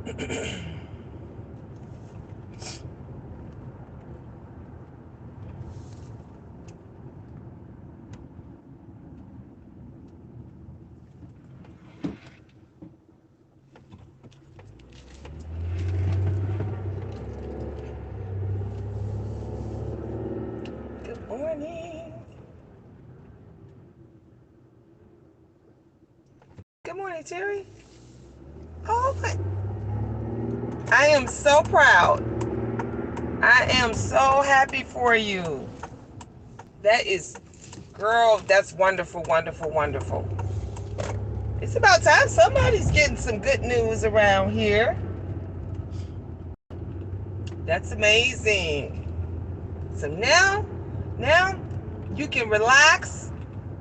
Good morning. Good morning, Terry. Oh, I am so proud. I am so happy for you. That is, girl, that's wonderful, wonderful, wonderful. It's about time somebody's getting some good news around here. That's amazing. So now you can relax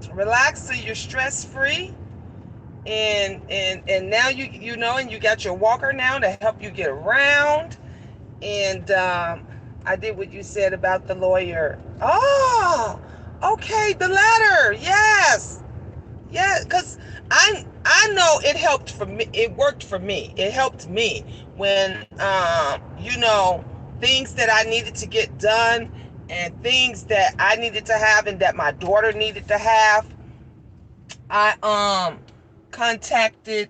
so you're stress free, and now you know, and you got your walker now to help you get around. And I did what you said about the lawyer. Oh, okay, the letter. Yes, yeah, because I know it helped for me. It worked for me. It helped me when things that I needed to get done and things that I needed to have and that my daughter needed to have. I contacted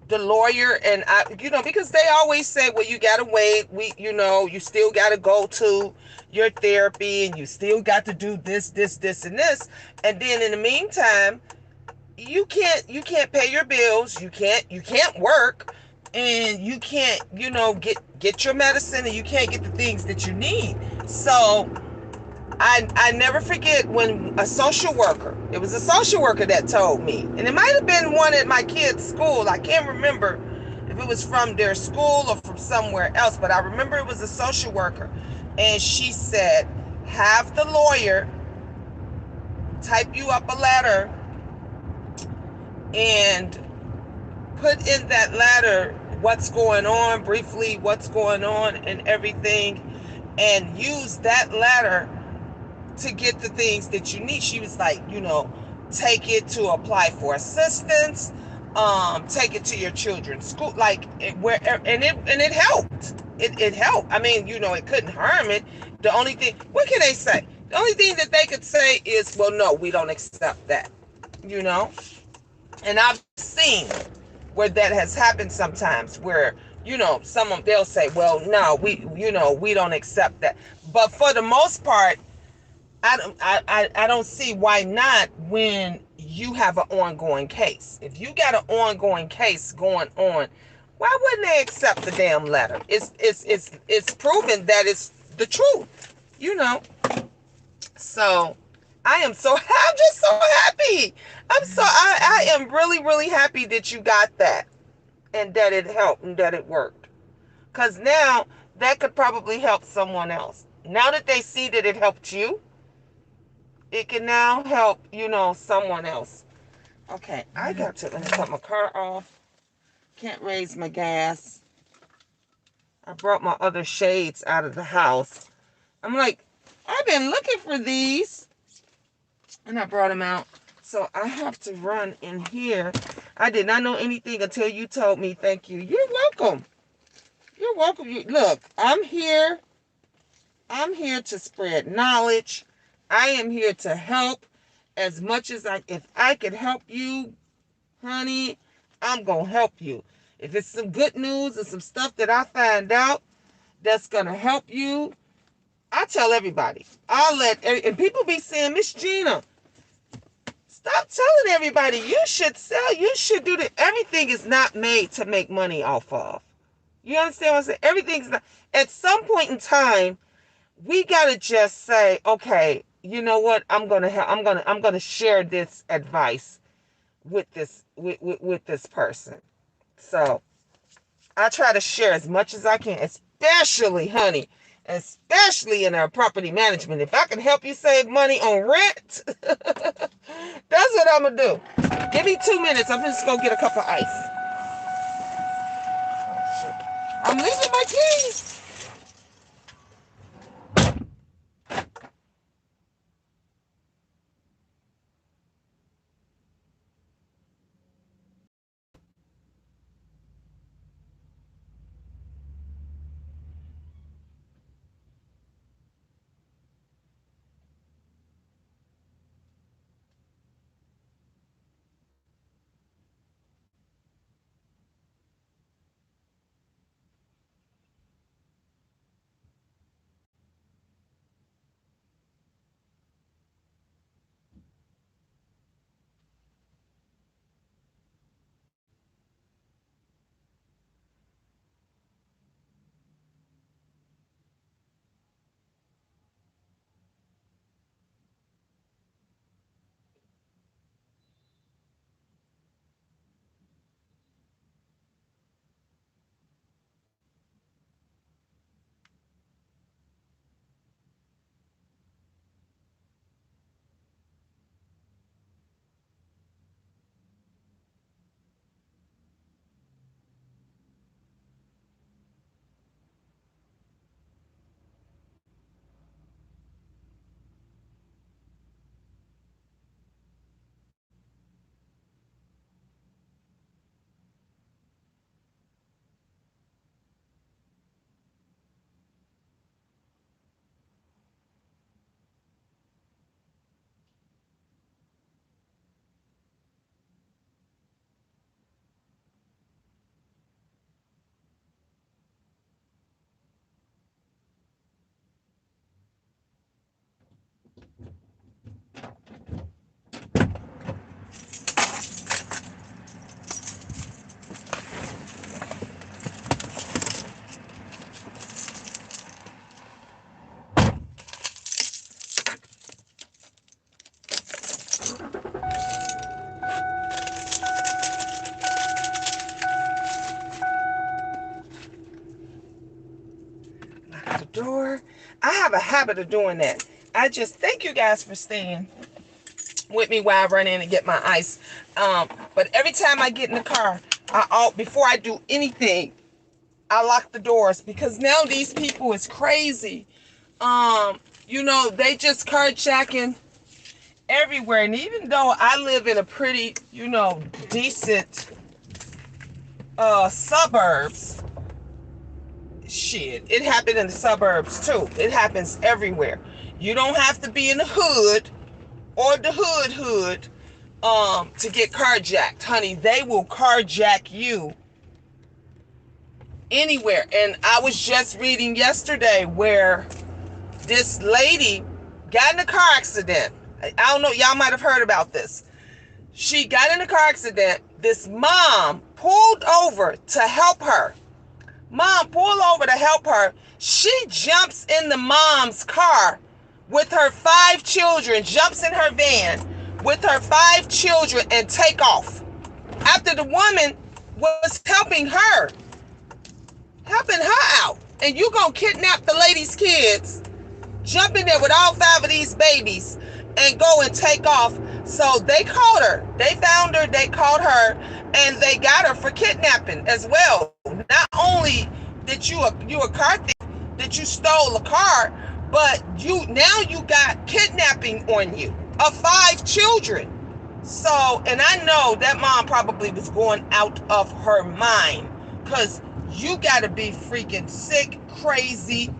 the lawyer, and because they always say, well, you gotta wait, you still gotta go to your therapy, and you still got to do this and this, and then in the meantime you can't pay your bills, you can't work, and you can't get your medicine, and you can't get the things that you need. So I never forget when it was a social worker that told me, and it might have been one at my kid's school. I can't remember if it was from their school or from somewhere else, but I remember it was a social worker. And she said, have the lawyer type you up a letter and put in that letter what's going on, briefly what's going on and everything, and use that letter to get the things that you need. She was like, take it to apply for assistance, take it to your children's school, like where, and it helped. It helped. I mean, it couldn't harm it. The only thing, what can they say? The only thing that they could say is, well, no, we don't accept that. You know, and I've seen where that has happened sometimes, where someone, they'll say, well, no, we don't accept that. But for the most part, I don't see why not when you have an ongoing case. If you got an ongoing case going on, why wouldn't they accept the damn letter? It's proven that it's the truth, you know. So I'm just so happy. I am really, really happy that you got that, and that it helped, and that it worked. Because now that could probably help someone else. Now that they see that it helped you, it can now help, someone else. Okay, I got to let me cut my car off. Can't raise my gas. I brought my other shades out of the house. I'm like, I've been looking for these, and I brought them out. So I have to run in here. I did not know anything until you told me. Thank you. You're welcome. You're welcome. Look, I'm here. I'm here to spread knowledge. I am here to help as much as if I can help you, honey, I'm going to help you. If it's some good news and some stuff that I find out that's going to help you, I tell everybody. And people be saying, Miss Gina, stop telling everybody. You should sell. You should do that. Everything is not made to make money off of. You understand what I'm saying? Everything's not. At some point in time, we got to just say, okay, you know what? I'm going to share this advice with this person. So I try to share as much as I can, especially, honey, especially in our property management. If I can help you save money on rent, that's what I'm gonna do. Give me 2 minutes. I'm just gonna get a cup of ice. I'm leaving my keys. door. I have a habit of doing that. I just thank you guys for staying with me while I run in and get my ice. But every time I get in the car, before I do anything, I lock the doors because now these people is crazy. They just carjacking everywhere. And even though I live in a pretty, decent suburbs, shit, it happened in the suburbs too. It happens everywhere. You don't have to be in the hood or the hood to get carjacked, honey. They will carjack you anywhere. And I was just reading yesterday where this lady got in a car accident. I don't know, y'all might have heard about this. She got in a car accident. This mom pulled over to help her. She jumps in the mom's car with her 5 children, jumps in her van with her 5 children and take off. After the woman was helping her out. And you gonna kidnap the lady's kids, jump in there with all 5 of these babies and go and take off. So they called her. They found her, they called her, and they got her for kidnapping as well. Not only did you a car thief, that you stole a car, but you got kidnapping on you of 5 children. So, and I know that mom probably was going out of her mind, because you got to be freaking sick, crazy,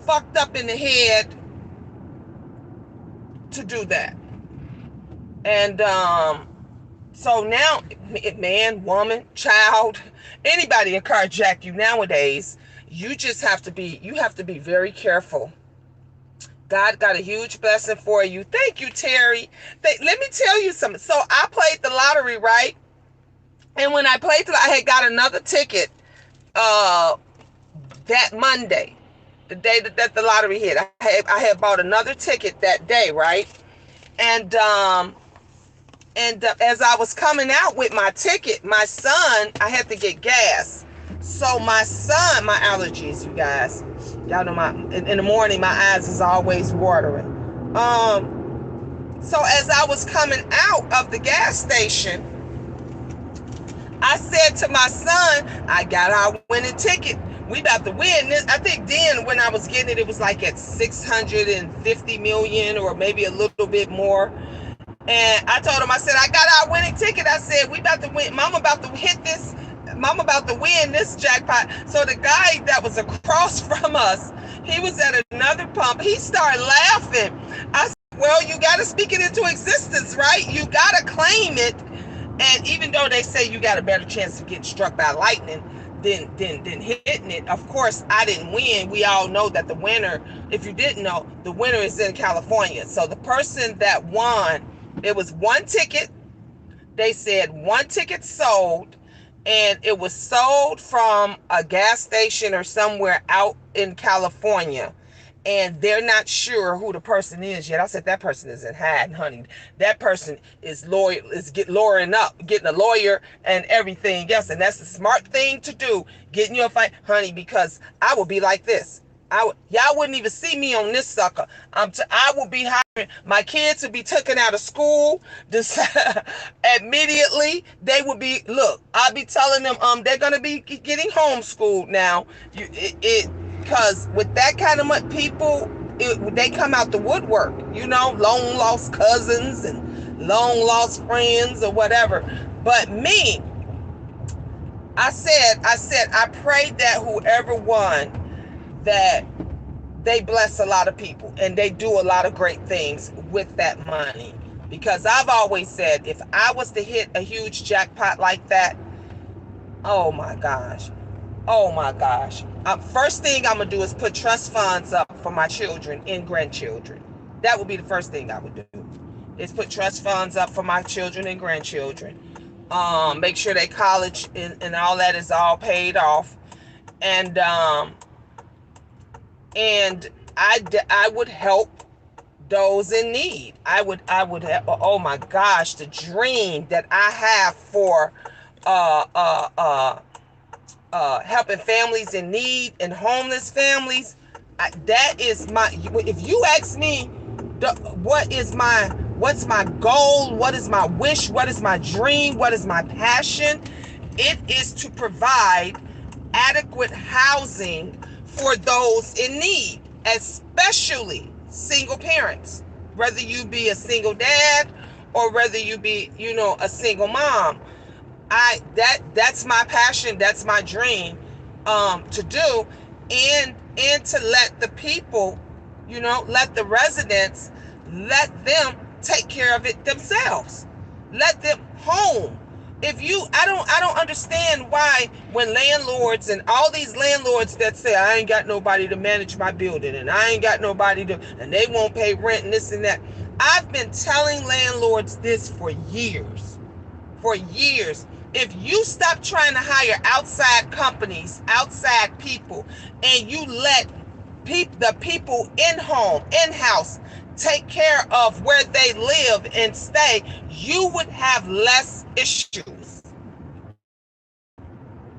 fucked up in the head to do that. And so now, man, woman, child, anybody can carjack you nowadays. You just have to be very careful. God got a huge blessing for you. Thank you, Terry. Let me tell you something. So I played the lottery, right? And when I played I had got another ticket that Monday, the day that the lottery hit. I had bought another ticket that day, right? And as I was coming out with my ticket, my son, I had to get gas. So my son, my allergies, you guys, y'all know in the morning, my eyes is always watering. So as I was coming out of the gas station, I said to my son, I got our winning ticket. We about to win this. I think then when I was getting it, it was like at 650 million or maybe a little bit more. And I told him, I said, I got our winning ticket. I said, we about to win. Mama about to hit this. Mama about to win this jackpot. So the guy that was across from us, he was at another pump. He started laughing. I said, well, you got to speak it into existence, right? You got to claim it. And even though they say you got a better chance of getting struck by lightning than hitting it, of course, I didn't win. We all know that the winner, if you didn't know, the winner is in California. So the person that won, it was one ticket. They said one ticket sold, and it was sold from a gas station or somewhere out in California. And they're not sure who the person is yet. I said, that person isn't hiding, honey. That person is lawyering up, getting a lawyer and everything else. And that's the smart thing to do, getting your fight, honey, because I would be like this. Y'all wouldn't even see me on this sucker. I will be hiring. My kids would be taken out of school immediately. They would be, look, I'll be telling them they're going to be getting homeschooled now. Because with that kind of people, they come out the woodwork, long lost cousins and long lost friends or whatever. But me, I said, I prayed that whoever won, that they bless a lot of people and they do a lot of great things with that money. Because I've always said, if I was to hit a huge jackpot like that, oh my gosh. First thing I'm going to do is put trust funds up for my children and grandchildren. That would be the first thing I would do, is put trust funds up for my children and grandchildren. Make sure they college and all that is all paid off. And I would help those in need. I would oh my gosh, the dream that I have for helping families in need and homeless families. That is my. If you ask me, what's my goal? What is my wish? What is my dream? What is my passion? It is to provide adequate housing for those in need, especially single parents. Whether you be a single dad or whether you be, a single mom. That's my passion, that's my dream, to do, and to let the people, let the residents, let them take care of it themselves. Let them home. I don't understand why when landlords and all these landlords that say I ain't got nobody to manage my building and I ain't got nobody to, and they won't pay rent and this and that. I've been telling landlords this for years. For years. If you stop trying to hire outside companies, outside people, and you let the people in-house, take care of where they live and stay, you would have less issues.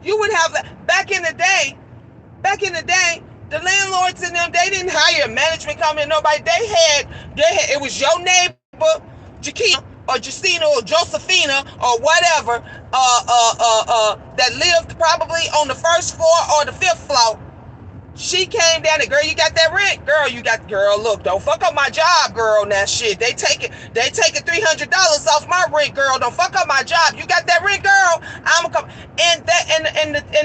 You would have, back in the day, the landlords in them, they didn't hire a management company, nobody. They had, it was your neighbor, Jaquina, or Justina, or Josephina, or whatever, that lived probably on the first floor or the fifth floor. She came down and, girl, you got that rent? Girl, look, don't fuck up my job, girl. Now shit, they taking $300 off my rent, girl. Don't fuck up my job. You got that rent, girl? I'm come. And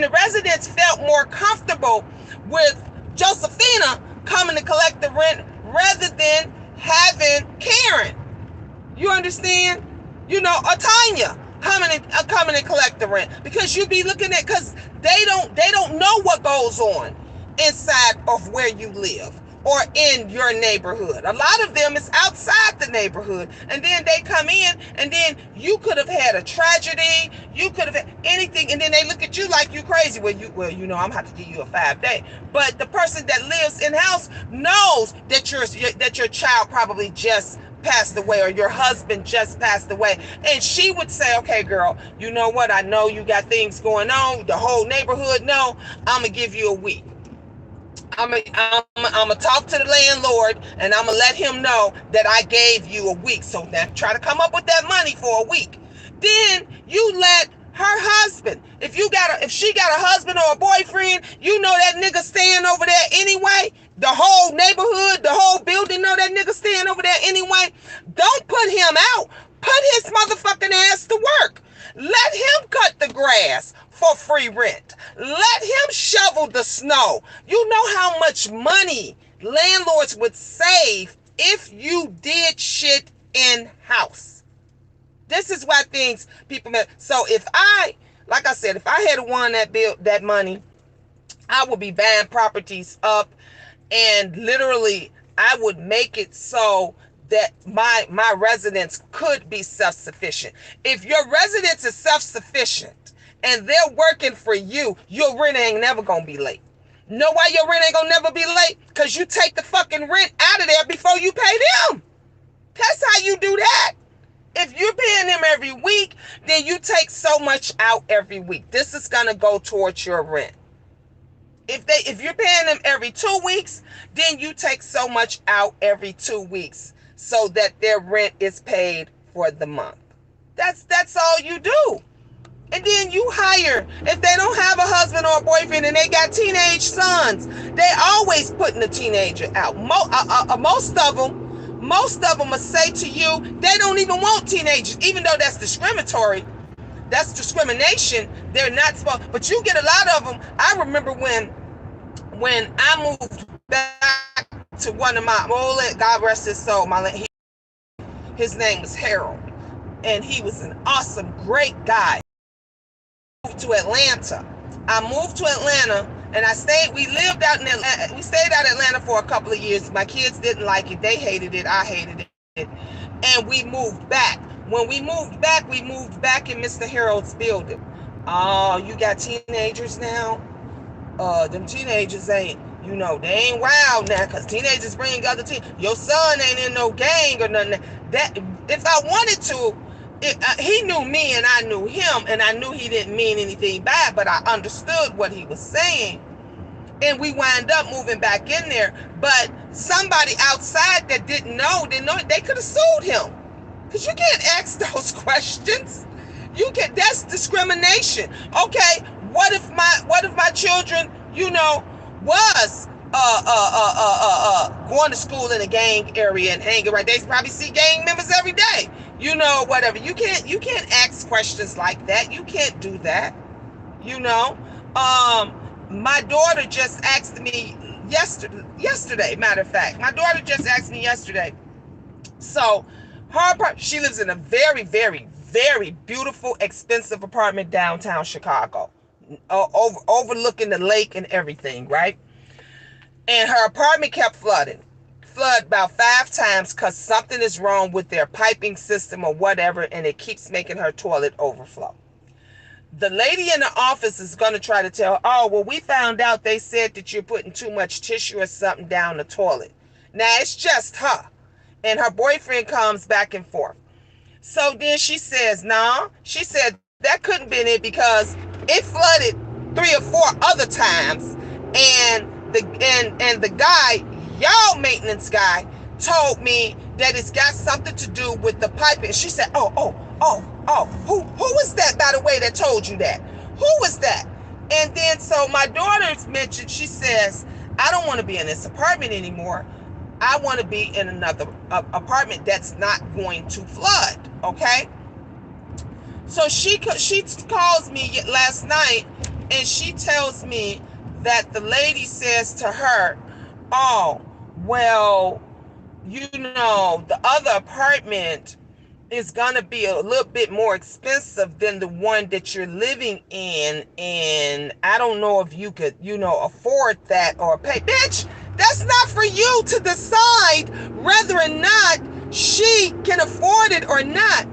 the residents felt more comfortable with Josephina coming to collect the rent rather than having Karen. You understand? Or Tanya coming and collect the rent, because you be looking at, because they don't know what goes on inside of where you live or in your neighborhood. A lot of them is outside the neighborhood, and then they come in, and then you could have had a tragedy, you could have had anything, and then they look at you like you crazy. I'm gonna have to give you a 5-day. But the person that lives in house knows that your child probably just passed away, or your husband just passed away, and she would say, okay, girl, you know what, I know you got things going on, the whole neighborhood know, I'm gonna give you a week. I'm gonna talk to the landlord, and I'm gonna let him know that I gave you a week. So now try to come up with that money for a week. Then you let her husband, if she got a husband or a boyfriend, that nigga staying over there anyway. The whole neighborhood, the whole building know that nigga staying over there anyway. Don't put him out. Put his motherfucking ass to work. Let him cut the grass for free rent. Let him shovel the snow. You know how much money landlords would save if you did shit in-house. This is why people make. So if I had won that money, I would be buying properties up, and literally I would make it so that my residents could be self-sufficient. If your residence is self-sufficient and they're working for you, your rent ain't never gonna be late. Know why your rent ain't gonna never be late? Because you take the fucking rent out of there before you pay them. That's how you do that. If you're paying them every week, then you take so much out every week. This is gonna go towards your rent. If you're paying them every 2 weeks, then you take so much out every 2 weeks so that their rent is paid for the month. That's all you do. And then you hire, if they don't have a husband or a boyfriend and they got teenage sons, they always putting a teenager out. Most of them will say to you, they don't even want teenagers, even though that's discriminatory. That's discrimination. They're not supposed, but you get a lot of them. I remember when I moved back to one of my, God rest his soul, his name was Harold, and he was an awesome, great guy. I moved to Atlanta, and we lived out in Atlanta. We stayed out in Atlanta for a couple of years. My kids didn't like it. They hated it. I hated it. And we moved back. When we moved back in Mr. Harold's building. Oh, you got teenagers now? Them teenagers ain't, they ain't wild now, because teenagers bring other your son ain't in no gang or nothing. That, if I wanted to, he knew me and I knew him, and I knew he didn't mean anything bad, but I understood what he was saying. And we wind up moving back in there. But somebody outside that didn't know, they could have sued him. Because you can't ask those questions. That's discrimination. Okay, what if my children, was going to school in a gang area and hanging right? They probably see gang members every day. Whatever. You can't ask questions like that. You can't do that. My daughter just asked me yesterday, matter of fact. My daughter just asked me yesterday. So she lives in a very, very, very beautiful, expensive apartment downtown Chicago, overlooking the lake and everything, right? And her apartment kept flood about 5 times because something is wrong with their piping system or whatever, and it keeps making her toilet overflow. The lady in the office is going to try to tell her, oh, well, we found out they said that you're putting too much tissue or something down the toilet. Now, it's just her. And her boyfriend comes back and forth. So then she says, nah. She said that couldn't be it because it flooded 3 or 4 other times. And the guy, y'all maintenance guy, told me that it's got something to do with the piping. She said, oh, who was that, by the way, that told you that? Who was that? And then so my daughter's mentioned, she says, I don't want to be in this apartment anymore. I want to be in another apartment that's not going to flood, okay? So she calls me last night, and she tells me that the lady says to her, oh, well, the other apartment is going to be a little bit more expensive than the one that you're living in, and I don't know if you could, afford that or pay. Bitch, that's not for you to decide whether or not she can afford it or not.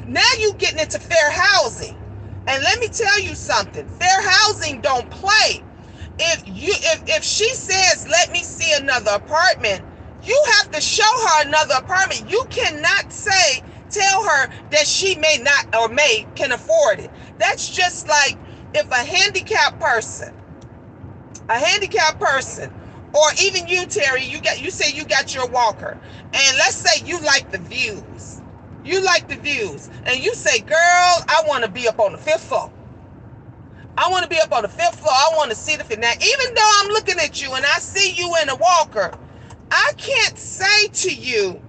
Now you getting into fair housing. And let me tell you something. Fair housing don't play. If she says, let me see another apartment, you have to show her another apartment. You cannot tell her that she may not or can afford it. That's just like if a handicapped person, or even you, Terry, you say you got your walker, and let's say you like the views. And you say, girl, I want to be up on the 5th floor. I want to be up on the 5th floor. I want to see the fit. Now, even though I'm looking at you and I see you in a walker, I can't say to you,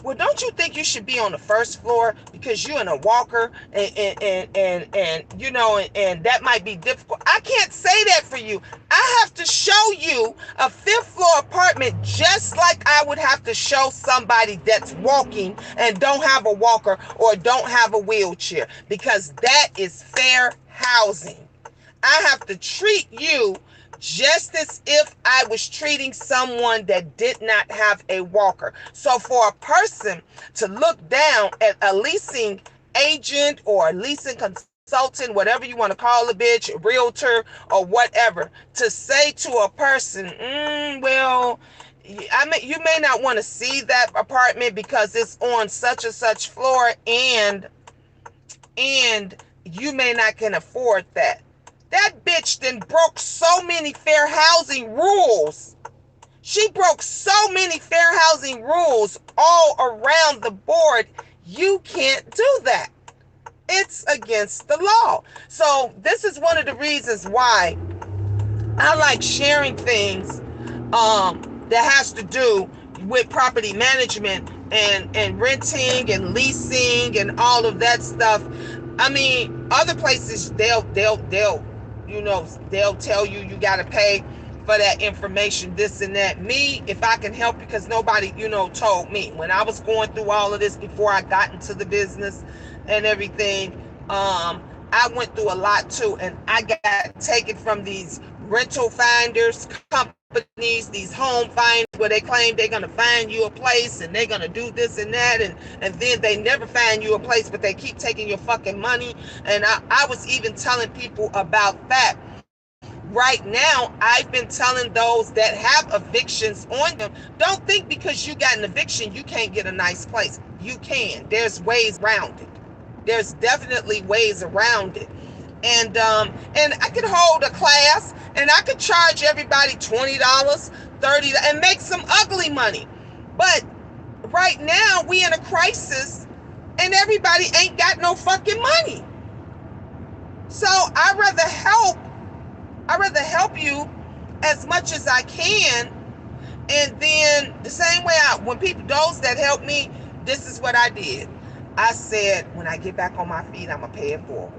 well, don't you think you should be on the 1st floor because you're in a walker and that might be difficult. I can't say that for you. I have to show you a 5th floor apartment just like I would have to show somebody that's walking and don't have a walker or don't have a wheelchair, because that is fair housing. I have to treat you just as if I was treating someone that did not have a walker. So for a person to look down at a leasing agent or a leasing consultant, whatever you want to call a bitch, a realtor or whatever, to say to a person, well, you may not want to see that apartment because it's on such and such floor, and you may not can afford that. That bitch then broke so many fair housing rules. She broke so many fair housing rules all around the board. You can't do that. It's against the law. So this is one of the reasons why I like sharing things that has to do with property management and renting and leasing and all of that stuff. I mean, other places they'll tell you got to pay for that information, this and that. Me, if I can help, because nobody, told me. When I was going through all of this before I got into the business and everything, I went through a lot too. And I got taken from these rental finders companies, these home finders, where they claim they're going to find you a place and they're going to do this and that. And then they never find you a place, but they keep taking your fucking money. And I was even telling people about that. Right now, I've been telling those that have evictions on them, don't think because you got an eviction, you can't get a nice place. You can. There's ways around it. There's definitely ways around it. And I could hold a class and I could charge everybody $20, $30 and make some ugly money. But right now we in a crisis and everybody ain't got no fucking money. So I'd rather help you as much as I can. And then the same way when those that help me, this is what I did. I said, when I get back on my feet, I'm going to pay it forward.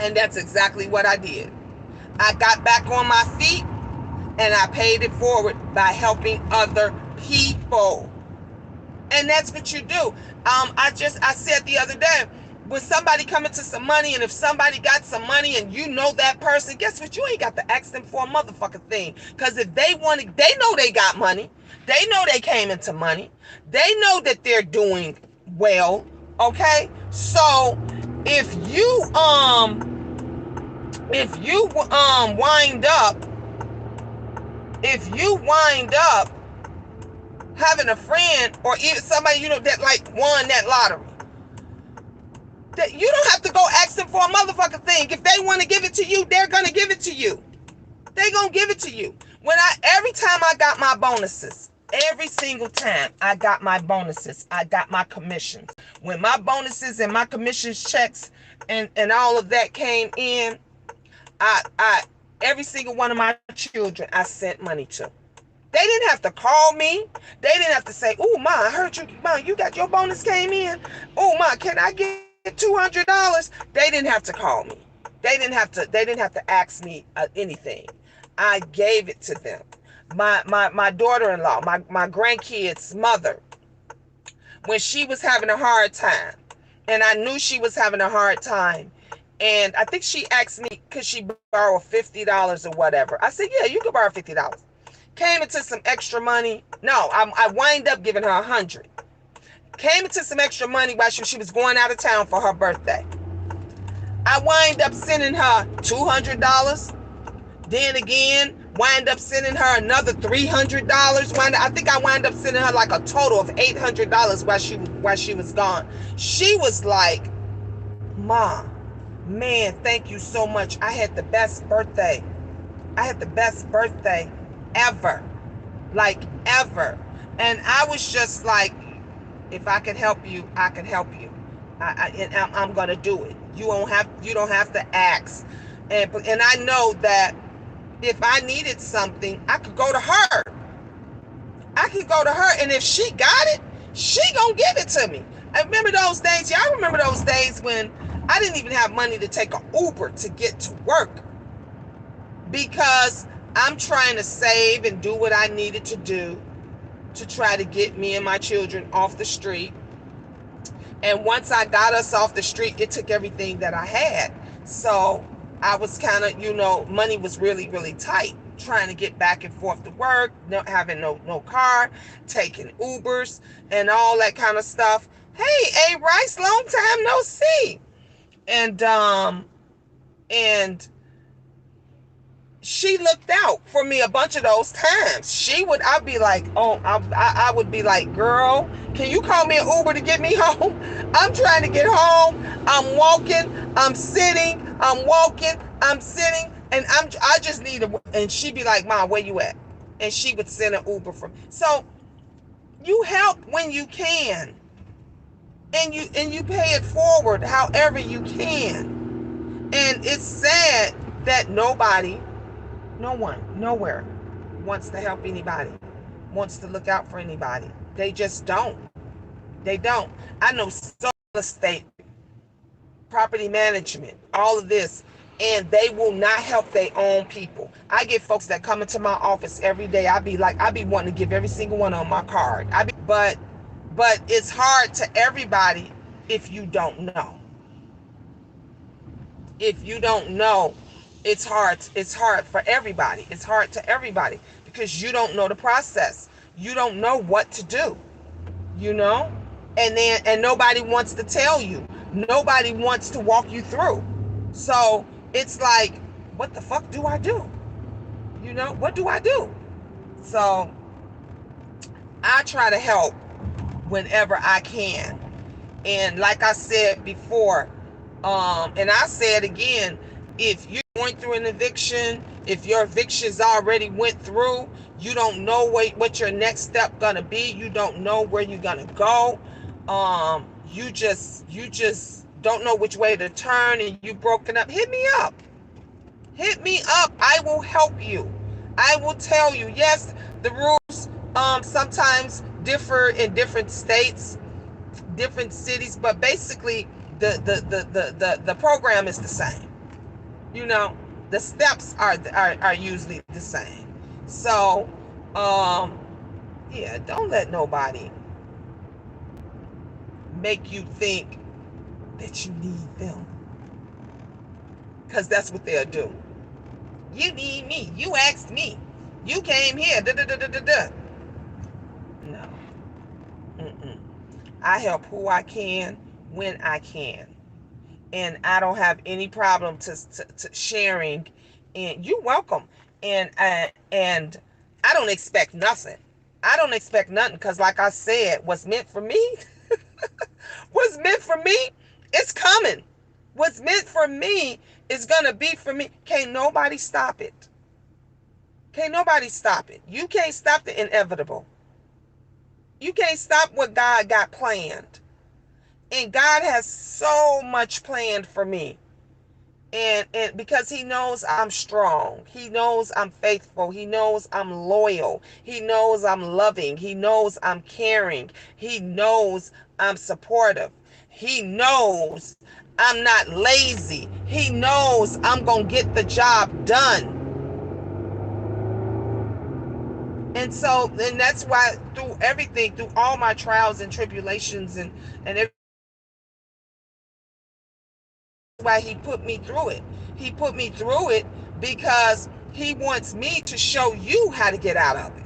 And that's exactly what I did. I got back on my feet and I paid it forward by helping other people. And that's what you do. I said the other day, when somebody come into some money, and if somebody got some money and you know that person, guess what? You ain't got to ask them for a motherfucking thing. Because if they want it, they know they got money. They know they came into money. They know that they're doing well. Okay? So if you wind up having a friend or even somebody you know that like won that lottery, that you don't have to go ask them for a motherfucking thing. If they want to give it to you, they're gonna give it to you. They're gonna give it to you. Every time I got my bonuses, every single time I got my bonuses, I got my commissions. When my bonuses and my commissions checks and all of that came in, I every single one of my children I sent money to. They didn't have to call me. They didn't have to say, "Oh, Ma, I heard you, Ma, you got your bonus came in. Oh, Ma, can I get $200?" They didn't have to call me. They didn't have to ask me anything. I gave it to them. My daughter-in-law, my grandkids' mother, when she was having a hard time, and I knew she was having a hard time, and I think she asked me, could she borrow $50 or whatever? I said, yeah, you can borrow $50. Came into some extra money. No, I wind up giving her $100. Came into some extra money while she was going out of town for her birthday. I wind up sending her $200. Then again, wind up sending her another $300. I think I wind up sending her like a total of $800 while she was gone. She was like, "Ma, man, thank you so much. I had the best birthday. I had the best birthday ever. Like ever." And I was just like, if I can help you, I can help you. I'm gonna do it. You don't have to ask. And I know that if I needed something, I could go to her. And if she got it, she gonna give it to me. I remember those days. Y'all remember those days when I didn't even have money to take an Uber to get to work because I'm trying to save and do what I needed to do to try to get me and my children off the street. And once I got us off the street, it took everything that I had. So I was kind of, money was really, really tight, trying to get back and forth to work, not having no car, taking Ubers and all that kind of stuff. Hey, A. Rice, long time no see. And she looked out for me a bunch of those times. I'd be like, I would be like, "Girl, can you call me an Uber to get me home? I'm trying to get home. I'm walking, I'm sitting, I'm walking, I'm sitting, and I just need a," and she'd be like, "Mom, where you at?" And she would send an Uber from. So you help when you can. And you pay it forward however you can. And it's sad that no one, nowhere wants to help anybody, wants to look out for anybody. They just don't. They don't. I know real estate, property management, all of this, and they will not help their own people. I get folks that come into my office every day. I be wanting to give every single one on my card. But it's hard to everybody if you don't know. If you don't know, it's hard for everybody. It's hard to everybody because you don't know the process. You don't know what to do, and nobody wants to tell you. Nobody wants to walk you through. So it's like, what the fuck do I do? What do I do? So I try to help whenever I can. And like I said before, and I say it again, if you're going through an eviction, if your evictions already went through, you don't know what your next step gonna be. You don't know where you're gonna go. You just don't know which way to turn, and you broken up. Hit me up. Hit me up. I will help you. I will tell you. Yes, the rules sometimes differ in different states, different cities, but basically the program is the same. You know, the steps are usually the same. So yeah, don't let nobody make you think that you need them, because that's what they'll do. You need me. You asked me. You came here. Da, da, da, da, da, da. No. Mm-mm. I help who I can when I can. And I don't have any problem to sharing. And you're welcome. And I don't expect nothing. I don't expect nothing, because like I said, what's meant for me, what's meant for me, it's coming. What's meant for me is going to be for me. Can't nobody stop it. Can't nobody stop it. You can't stop the inevitable. You can't stop what God got planned. And God has so much planned for me. And because he knows I'm strong. He knows I'm faithful. He knows I'm loyal. He knows I'm loving. He knows I'm caring. He knows I'm supportive. He knows I'm not lazy. He knows I'm going to get the job done. And so, and that's why through everything, through all my trials and tribulations and everything, why he put me through it. He put me through it because he wants me to show you how to get out of it.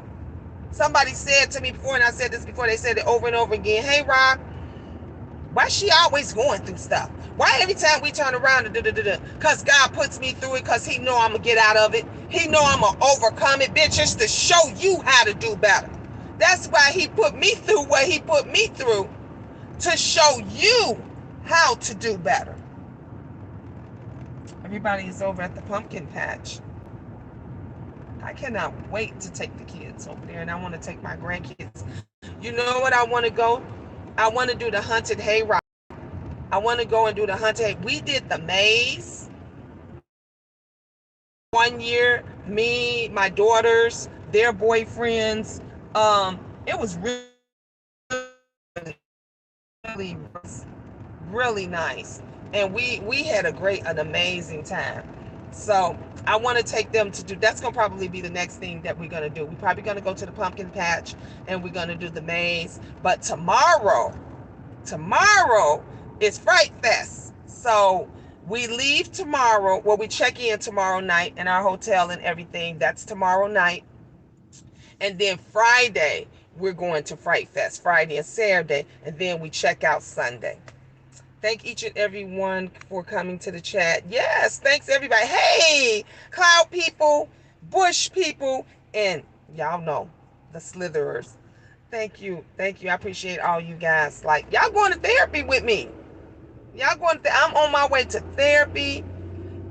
Somebody said to me before, and I said this before, they said it over and over again, hey Rob, why she always going through stuff? Why every time we turn around, because God puts me through it, because he know I'm going to get out of it. He know I'm going to overcome it, bitch, just to show you how to do better. That's why he put me through what he put me through, to show you how to do better. Everybody is over at the pumpkin patch. I cannot wait to take the kids over there, and I want to take my grandkids. You know what I want to go? I want to do the haunted hayride. I want to go and do the haunted. We did the maze one year. Me, my daughters, their boyfriends. It was really nice, and we had an amazing time. So I want to take them to do, that's going to probably be the next thing that we're going to do. We're probably going to go to the pumpkin patch, and we're going to do the maze. But tomorrow is Fright Fest. So we leave tomorrow. Well, we check in tomorrow night in our hotel and everything. That's tomorrow night. And then Friday, we're going to Fright Fest, Friday and Saturday. And then we check out Sunday. Thank each and every one for coming to the chat. Yes, thanks everybody. Hey, cloud people, bush people, and y'all know, the slitherers. Thank you. I appreciate all you guys. Like, y'all going to therapy with me. I'm on my way to therapy.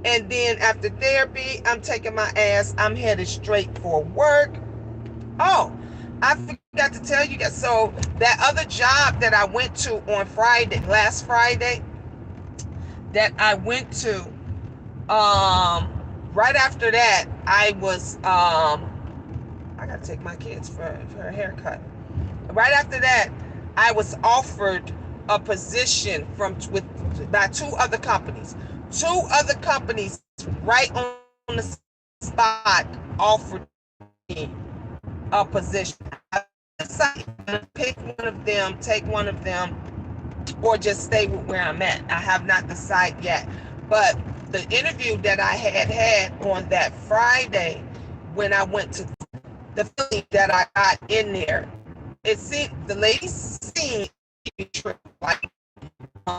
And then after therapy, I'm taking my ass. I'm headed straight for work. Oh, I forgot to tell you guys. So that other job that I went to on last Friday, that I went to, right after that, I was, I gotta take my kids for a haircut. Right after that, I was offered a position by two other companies. Two other companies right on the spot offered me a position. I decided to pick one of them, take one of them, or just stay with where I'm at. I have not decided yet. But the interview that I had on that Friday, when I went to the feeling that I got in there, it seemed the lady seemed like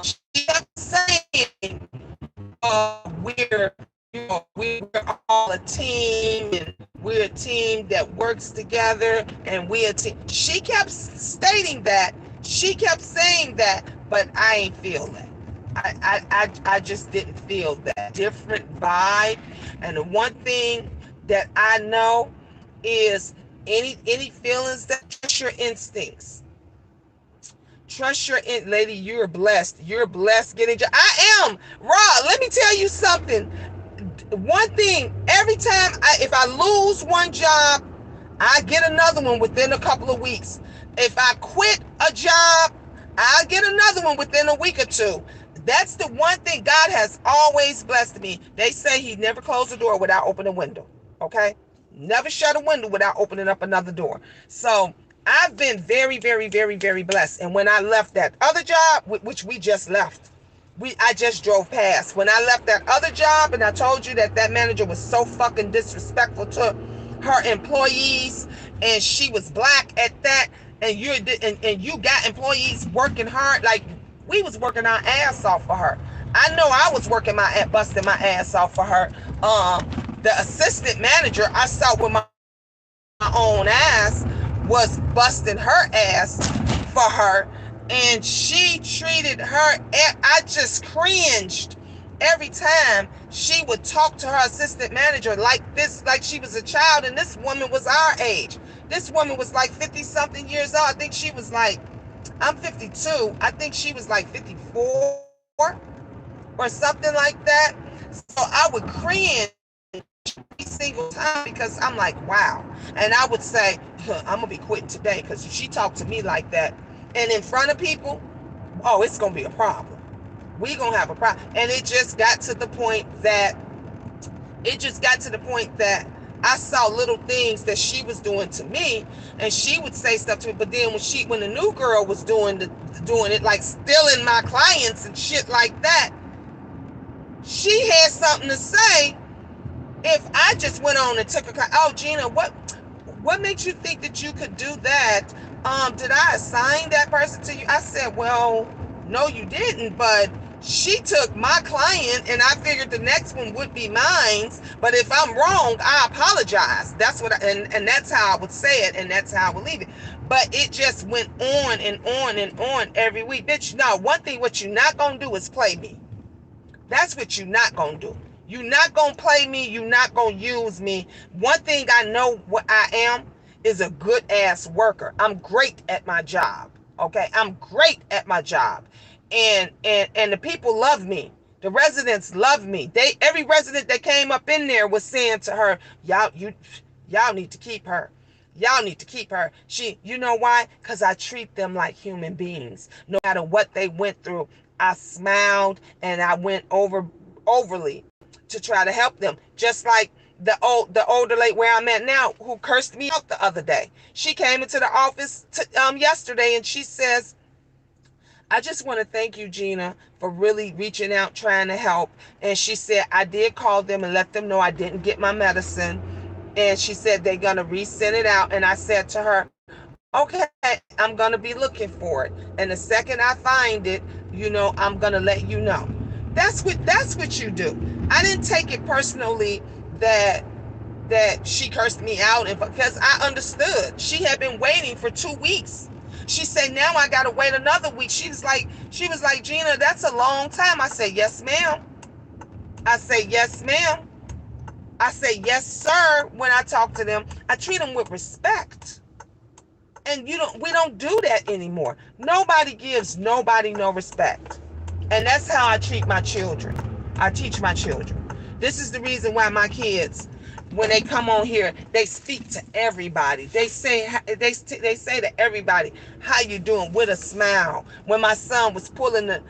she kept saying, we're all a team, and we're a team that works together, and we're a team. She kept stating that. She kept saying that, but I ain't feel that. I just didn't feel that different vibe. And the one thing that I know is any feelings that trust your instincts. Trust your lady. You're blessed. You're blessed getting. I am Rod. Let me tell you something. One thing. Every time if I lose one job, I get another one within a couple of weeks. If I quit a job, I'll get another one within a week or two. That's the one thing. God has always blessed me. They say he never closed a door without opening a window. Okay? Never shut a window without opening up another door. So I've been very, very, very, very blessed. And when I left that other job, which we just left, I just drove past. When I left that other job and I told you that that manager was so fucking disrespectful to her employees, and she was black at that, and you got employees working hard, like we was working our ass off for her. I know I was busting my ass off for her. The assistant manager I saw with my own ass was busting her ass for her, and she treated her. I just cringed every time she would talk to her assistant manager like this, like she was a child, and this woman was our age. This woman was like 50 something years old. I think she was like, I'm 52. I think she was like 54 or something like that. So I would cringe every single time because I'm like, wow. And I would say, I'm gonna be quitting today because if she talked to me like that and in front of people, oh, it's gonna be a problem. We gonna have a problem. And it just got to the point that I saw little things that she was doing to me, and she would say stuff to me. But then when the new girl was doing it, like stealing my clients and shit like that, she had something to say. If I just went on and took oh, Gina, what makes you think that you could do that? Did I assign that person to you? I said, well, no, you didn't, but she took my client, and I figured the next one would be mine. But if I'm wrong, I apologize. That's what and that's how I would say it, and that's how I would leave it. But it just went on and on and on every week. Bitch, no, one thing what you're not gonna do is play me. That's what you're not gonna do. You're not gonna play me. You're not gonna use me. One thing I know what I am is a good ass worker. I'm great at my job. Okay, I'm great at my job, and the people love me. The residents love me. Every resident that came up in there was saying to her, y'all need to keep her. Y'all need to keep her. You know why? Because I treat them like human beings. No matter what they went through, I smiled and I went overly to try to help them. Just like the older lady where I'm at now, who cursed me out the other day. She came into the office yesterday, and she says, I just want to thank you, Gina, for really reaching out, trying to help. And she said, I did call them and let them know I didn't get my medicine. And she said they're going to resend it out. And I said to her, okay, I'm going to be looking for it. And the second I find it, I'm going to let you know. That's what you do. I didn't take it personally that she cursed me out, and because I understood. She had been waiting for 2 weeks. She said, now I got to wait another week. She was like, Gina, that's a long time. I said, yes, ma'am. I say, yes, ma'am. I say, yes, sir. When I talk to them, I treat them with respect. And we don't do that anymore. Nobody gives nobody no respect. And that's how I treat my children. I teach my children. This is the reason why my kids, when they come on here, they speak to everybody. They say to everybody, how you doing, with a smile. When my son was pulling the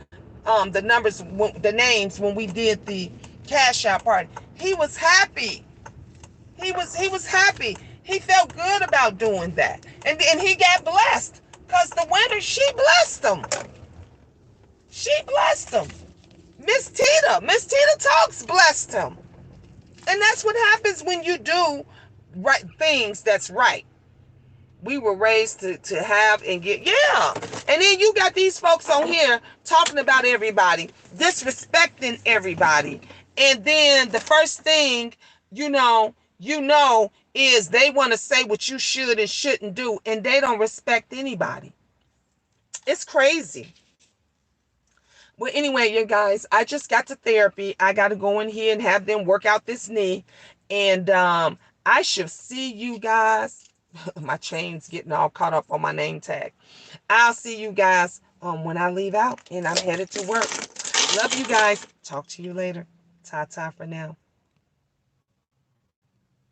numbers, the names when we did the cash out party, he was happy. He was happy. He felt good about doing that. And he got blessed. Because the winner, she blessed him. She blessed him. Miss Tita Talks blessed him. And that's what happens when you do right things that's right. We were raised to have and get, yeah. And then you got these folks on here talking about everybody, disrespecting everybody. And then the first thing, is they want to say what you should and shouldn't do, and they don't respect anybody. It's crazy. Well, anyway, you guys, I just got to therapy. I got to go in here and have them work out this knee. And I shall see you guys. My chain's getting all caught up on my name tag. I'll see you guys when I leave out and I'm headed to work. Love you guys. Talk to you later. Ta-ta for now.